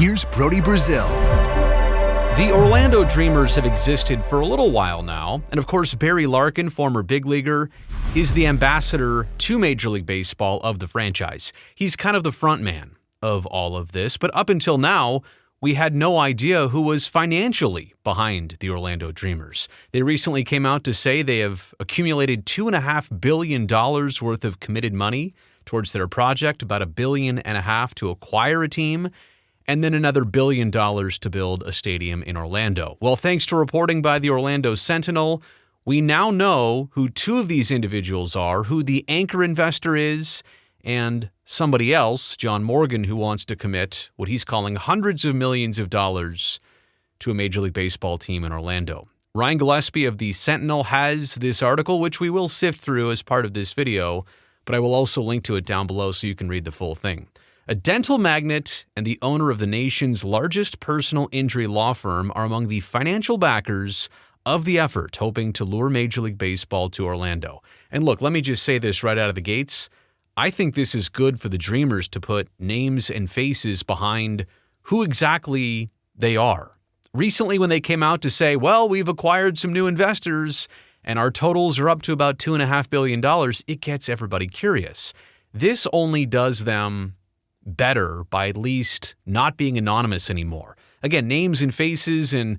here's Brody Brazil. The Orlando Dreamers have existed for a little while now, and of course Barry Larkin, former big leaguer, is the ambassador to Major League Baseball of the franchise. He's kind of the front man of all of this, but up until now, we had no idea who was financially behind the Orlando Dreamers. They recently came out to say they have accumulated $2.5 billion worth of committed money towards their project, about $1.5 billion to acquire a team, and then another $1 billion to build a stadium in Orlando. Well, thanks to reporting by the Orlando Sentinel, we now know who two of these individuals are, who the anchor investor is, and somebody else, John Morgan, who wants to commit what he's calling hundreds of millions of dollars to a Major League Baseball team in Orlando. Ryan Gillespie of the Sentinel has this article, which we will sift through as part of this video, but I will also link to it down below so you can read the full thing. A dental magnate and the owner of the nation's largest personal injury law firm are among the financial backers of the effort, hoping to lure Major League Baseball to Orlando. And look, let me just say this right out of the gates. I think this is good for the Dreamers to put names and faces behind who exactly they are. Recently, when they came out to say, well, we've acquired some new investors and our totals are up to about $2.5 billion, it gets everybody curious. This only does them better by at least not being anonymous anymore. Again, names and faces, and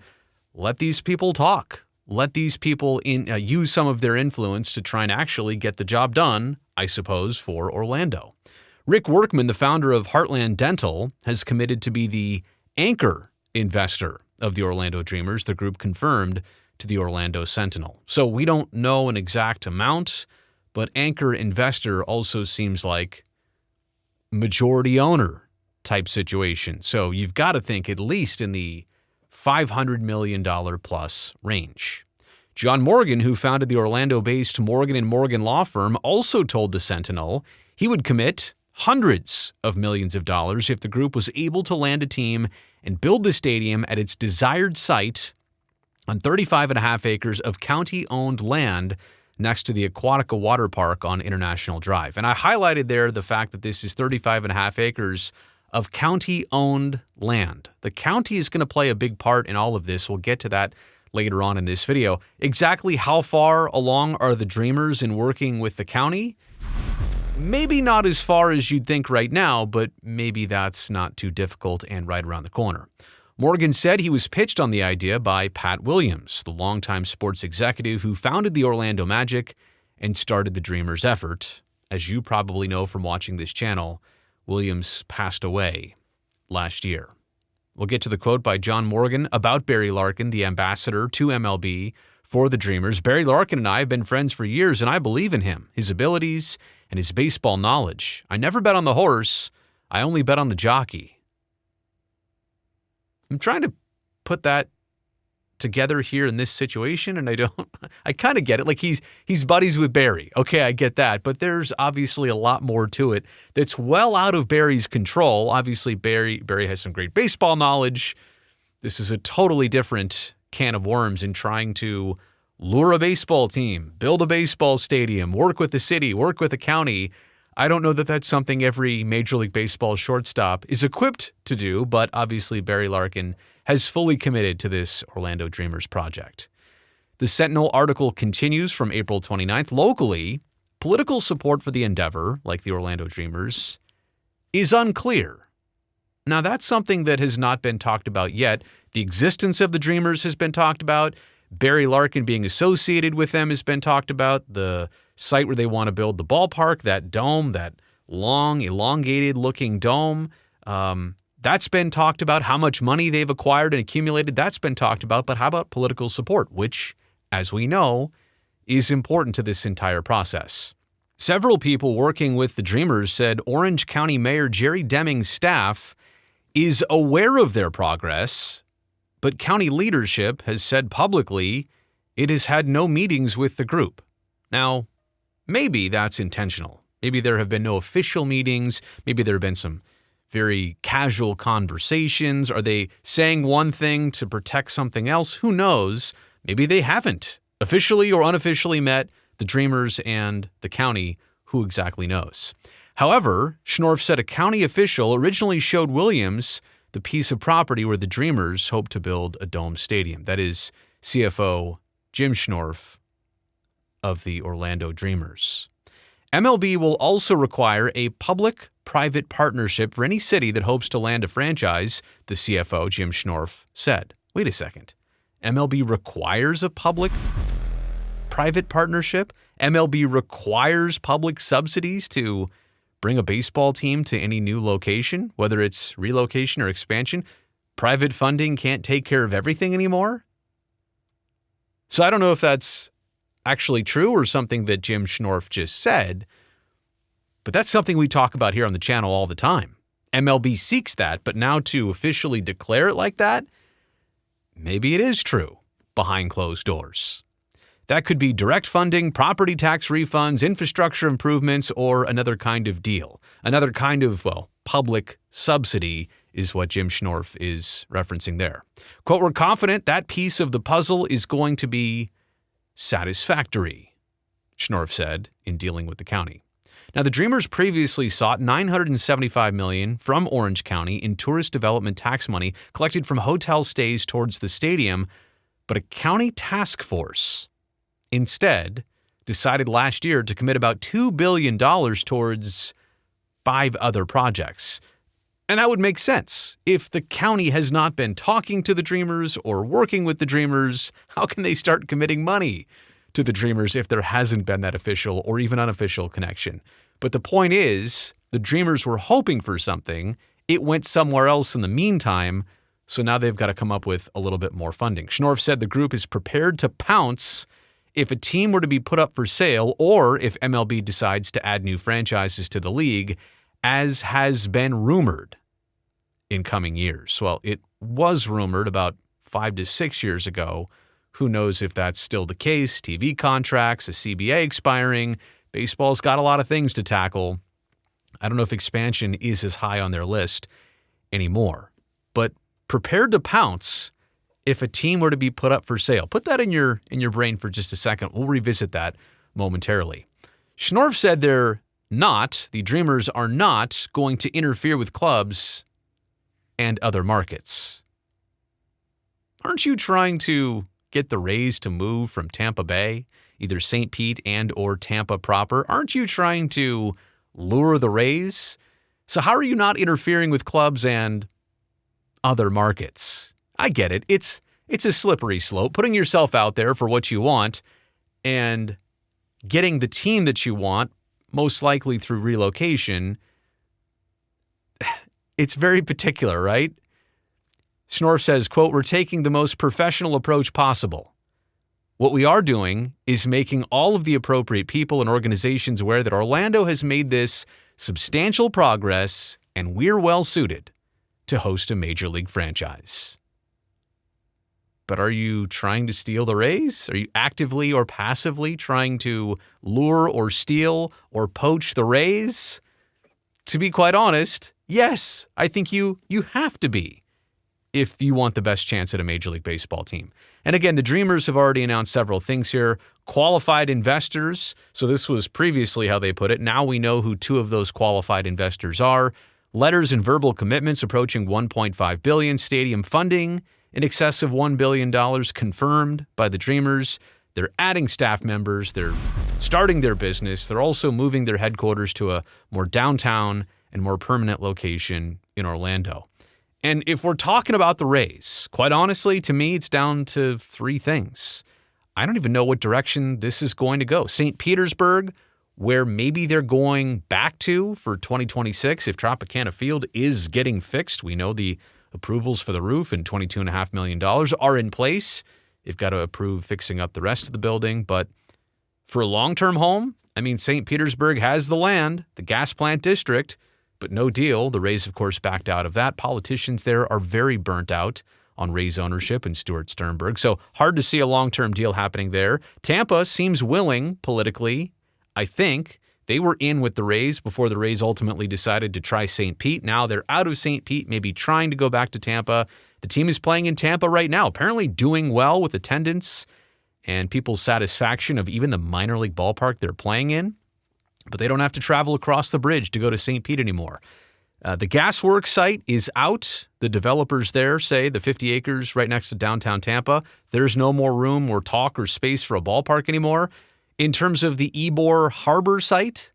let these people talk. Let these people use some of their influence to try and actually get the job done, I suppose, for Orlando. Rick Workman, the founder of Heartland Dental, has committed to be the anchor investor of the Orlando Dreamers, the group confirmed to the Orlando Sentinel. So we don't know an exact amount, but anchor investor also seems like majority owner type situation. So you've got to think at least in the $500 million plus range. John Morgan, who founded the Orlando-based Morgan & Morgan law firm, also told the Sentinel he would commit hundreds of millions of dollars if the group was able to land a team and build the stadium at its desired site on 35.5 acres of county-owned land next to the Aquatica water park on International Drive. And I highlighted there the fact that this is 35.5 acres of county-owned land. The county is going to play a big part in all of this. We'll get to that later on in this video. Exactly how far along are the Dreamers in working with the county? Maybe not as far as you'd think right now, but maybe that's not too difficult and right around the corner. Morgan said he was pitched on the idea by Pat Williams, the longtime sports executive who founded the Orlando Magic and started the Dreamers effort. As you probably know from watching this channel, Williams passed away last year. We'll get to the quote by John Morgan about Barry Larkin, the ambassador to MLB for the Dreamers. Barry Larkin and I have been friends for years, and I believe in him, his abilities, and his baseball knowledge. I never bet on the horse. I only bet on the jockey. I'm trying to put that together here in this situation, and I kind of get it. Like he's buddies with Barry. Okay, I get that. But there's obviously a lot more to it that's well out of Barry's control. Obviously, Barry has some great baseball knowledge. This is a totally different can of worms in trying to lure a baseball team, build a baseball stadium, work with the city, work with the county. I don't know that that's something every Major League Baseball shortstop is equipped to do, but obviously Barry Larkin has fully committed to this Orlando Dreamers project. The Sentinel article continues from April 29th. Locally, political support for the endeavor, like the Orlando Dreamers, is unclear. Now, that's something that has not been talked about yet. The existence of the Dreamers has been talked about. Barry Larkin being associated with them has been talked about. The site where they want to build the ballpark, that dome, that long, elongated-looking dome, that's been talked about. How much money they've acquired and accumulated, that's been talked about. But how about political support, which, as we know, is important to this entire process? Several people working with the Dreamers said Orange County Mayor Jerry Deming's staff is aware of their progress, but county leadership has said publicly it has had no meetings with the group. Now, maybe that's intentional. Maybe there have been no official meetings. Maybe there have been some very casual conversations. Are they saying one thing to protect something else? Who knows? Maybe they haven't officially or unofficially met the Dreamers and the county. Who exactly knows? However, Schnorf said a county official originally showed Williams the piece of property where the Dreamers hope to build a dome stadium. That is CFO Jim Schnorf of the Orlando Dreamers. MLB will also require a public-private partnership for any city that hopes to land a franchise, the CFO, Jim Schnorf, said. Wait a second. MLB requires a public-private partnership? MLB requires public subsidies to bring a baseball team to any new location, whether it's relocation or expansion? Private funding can't take care of everything anymore? So I don't know if that's actually true or something that Jim Schnorf just said, but that's something we talk about here on the channel all the time. MLB seeks that, but now to officially declare it like that, maybe it is true behind closed doors. That could be direct funding, property tax refunds, infrastructure improvements, or another kind of deal. Another kind of, public subsidy is what Jim Schnorf is referencing there. Quote, "We're confident that piece of the puzzle is going to be satisfactory," Schnorf said in dealing with the county. Now, the Dreamers previously sought $975 million from Orange County in tourist development tax money collected from hotel stays towards the stadium, but a county task force instead decided last year to commit about $2 billion towards 5 other projects. And that would make sense. If the county has not been talking to the Dreamers or working with the Dreamers, how can they start committing money to the Dreamers if there hasn't been that official or even unofficial connection? But the point is, the Dreamers were hoping for something. It went somewhere else in the meantime, so now they've got to come up with a little bit more funding. Schnorf said the group is prepared to pounce if a team were to be put up for sale or if MLB decides to add new franchises to the league, as has been rumored in coming years. Well, it was rumored about 5 to 6 years ago. Who knows if that's still the case? TV contracts, a CBA expiring. Baseball's got a lot of things to tackle. I don't know if expansion is as high on their list anymore. But prepared to pounce if a team were to be put up for sale. Put that in your brain for just a second. We'll revisit that momentarily. Schnorf said the Dreamers are not going to interfere with clubs and other markets. Aren't you trying to get the Rays to move from Tampa Bay, either St. Pete and or Tampa proper? Aren't you trying to lure the Rays? So how are you not interfering with clubs and other markets? I get it. It's a slippery slope, putting yourself out there for what you want and getting the team that you want, most likely through relocation. It's very particular, right? Schnorf says, quote, "We're taking the most professional approach possible. What we are doing is making all of the appropriate people and organizations aware that Orlando has made this substantial progress and we're well suited to host a major league franchise." But are you trying to steal the Rays? Are you actively or passively trying to lure or steal or poach the Rays? To be quite honest, yes, I think you have to be if you want the best chance at a Major League Baseball team. And again, the Dreamers have already announced several things here. Qualified investors. So this was previously how they put it. Now we know who 2 of those qualified investors are. Letters and verbal commitments approaching $1.5 billion. Stadium funding in excess of $1 billion confirmed by the Dreamers. They're adding staff members. They're starting their business. They're also moving their headquarters to a more downtown and more permanent location in Orlando. And if we're talking about the Rays, quite honestly, to me, it's down to 3 things. I don't even know what direction this is going to go. St. Petersburg, where maybe they're going back to for 2026 if Tropicana Field is getting fixed. We know the approvals for the roof and $22.5 million are in place. They've got to approve fixing up the rest of the building. But for a long-term home, St. Petersburg has the land, the gas plant district, but no deal. The Rays, of course, backed out of that. Politicians there are very burnt out on Rays ownership and Stuart Sternberg. So hard to see a long-term deal happening there. Tampa seems willing politically, I think. They were in with the Rays before the Rays ultimately decided to try St. Pete. Now they're out of St. Pete, maybe trying to go back to Tampa. The team is playing in Tampa right now, apparently doing well with attendance and people's satisfaction of even the minor league ballpark they're playing in. But they don't have to travel across the bridge to go to St. Pete anymore. The Gasworks site is out. The developers there say the 50 acres right next to downtown Tampa, there's no more room or talk or space for a ballpark anymore. In terms of the Ybor Harbor site,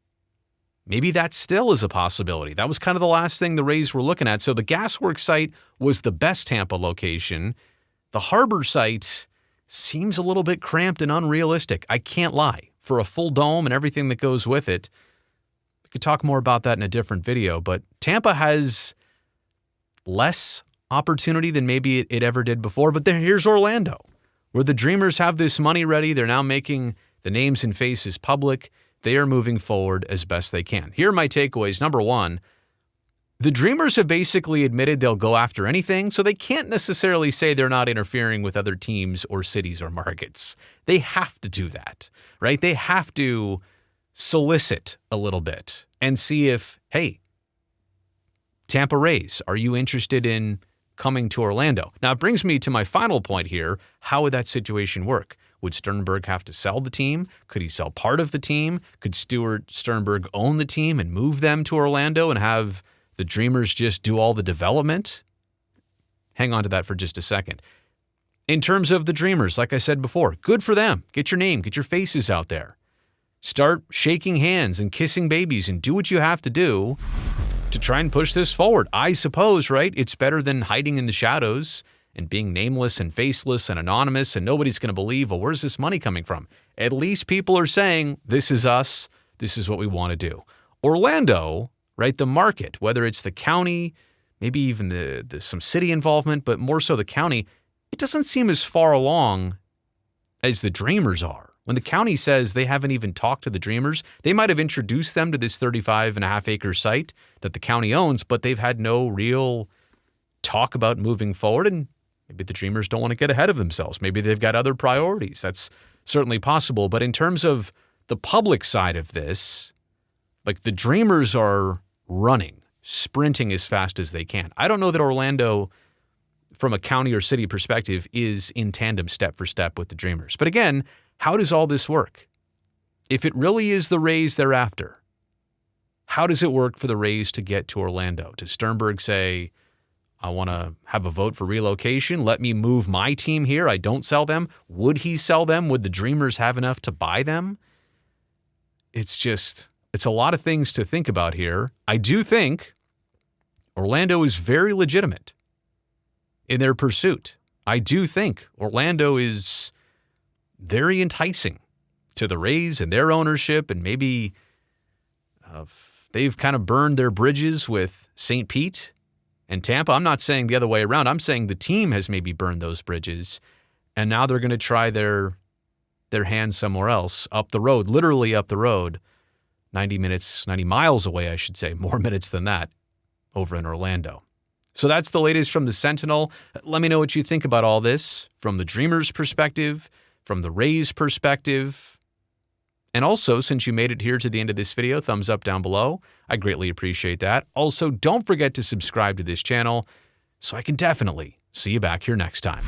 maybe that still is a possibility. That was kind of the last thing the Rays were looking at. So the Gasworks site was the best Tampa location. The Harbor site seems a little bit cramped and unrealistic. I can't lie. For a full dome and everything that goes with it, we could talk more about that in a different video, but Tampa has less opportunity than maybe it ever did before. But here's Orlando, where the Dreamers have this money ready. They're now making the names and faces public. They are moving forward as best they can. Here are my takeaways. Number one, the Dreamers have basically admitted they'll go after anything, so they can't necessarily say they're not interfering with other teams or cities or markets. They have to do that, right? They have to solicit a little bit and see if, hey, Tampa Rays, are you interested in coming to Orlando? Now, it brings me to my final point here. How would that situation work? Would Sternberg have to sell the team? Could he sell part of the team? Could Stuart Sternberg own the team and move them to Orlando and have the Dreamers just do all the development? Hang on to that for just a second. In terms of the Dreamers, like I said before, good for them. Get your name, get your faces out there. Start shaking hands and kissing babies and do what you have to do to try and push this forward. I suppose, right? It's better than hiding in the shadows and being nameless and faceless and anonymous and nobody's going to believe, well, where's this money coming from? At least people are saying, this is us. This is what we want to do. Orlando, right? The market, whether it's the county, maybe even the some city involvement, but more so the county, it doesn't seem as far along as the Dreamers are. When the county says they haven't even talked to the Dreamers, they might have introduced them to this 35.5 acre site that the county owns, but they've had no real talk about moving forward. And maybe the Dreamers don't want to get ahead of themselves. Maybe they've got other priorities. That's certainly possible. But in terms of the public side of this, like the Dreamers are running, sprinting as fast as they can. I don't know that Orlando, from a county or city perspective, is in tandem step for step with the Dreamers. But again, how does all this work? If it really is the Rays they're after, how does it work for the Rays to get to Orlando? Does Sternberg say, I want to have a vote for relocation. Let me move my team here. I don't sell them. Would he sell them? Would the Dreamers have enough to buy them? It's a lot of things to think about here. I do think Orlando is very legitimate in their pursuit. I do think Orlando is very enticing to the Rays and their ownership, and maybe they've kind of burned their bridges with St. Pete and Tampa. I'm not saying the other way around. I'm saying the team has maybe burned those bridges, and now they're going to try their hand somewhere else, up the road, literally up the road, 90 miles away, I should say, more minutes than that, over in Orlando. So that's the latest from the Sentinel. Let me know what you think about all this from the Dreamers' perspective, from the Rays' perspective. And also, since you made it here to the end of this video, thumbs up down below. I greatly appreciate that. Also, don't forget to subscribe to this channel so I can definitely see you back here next time.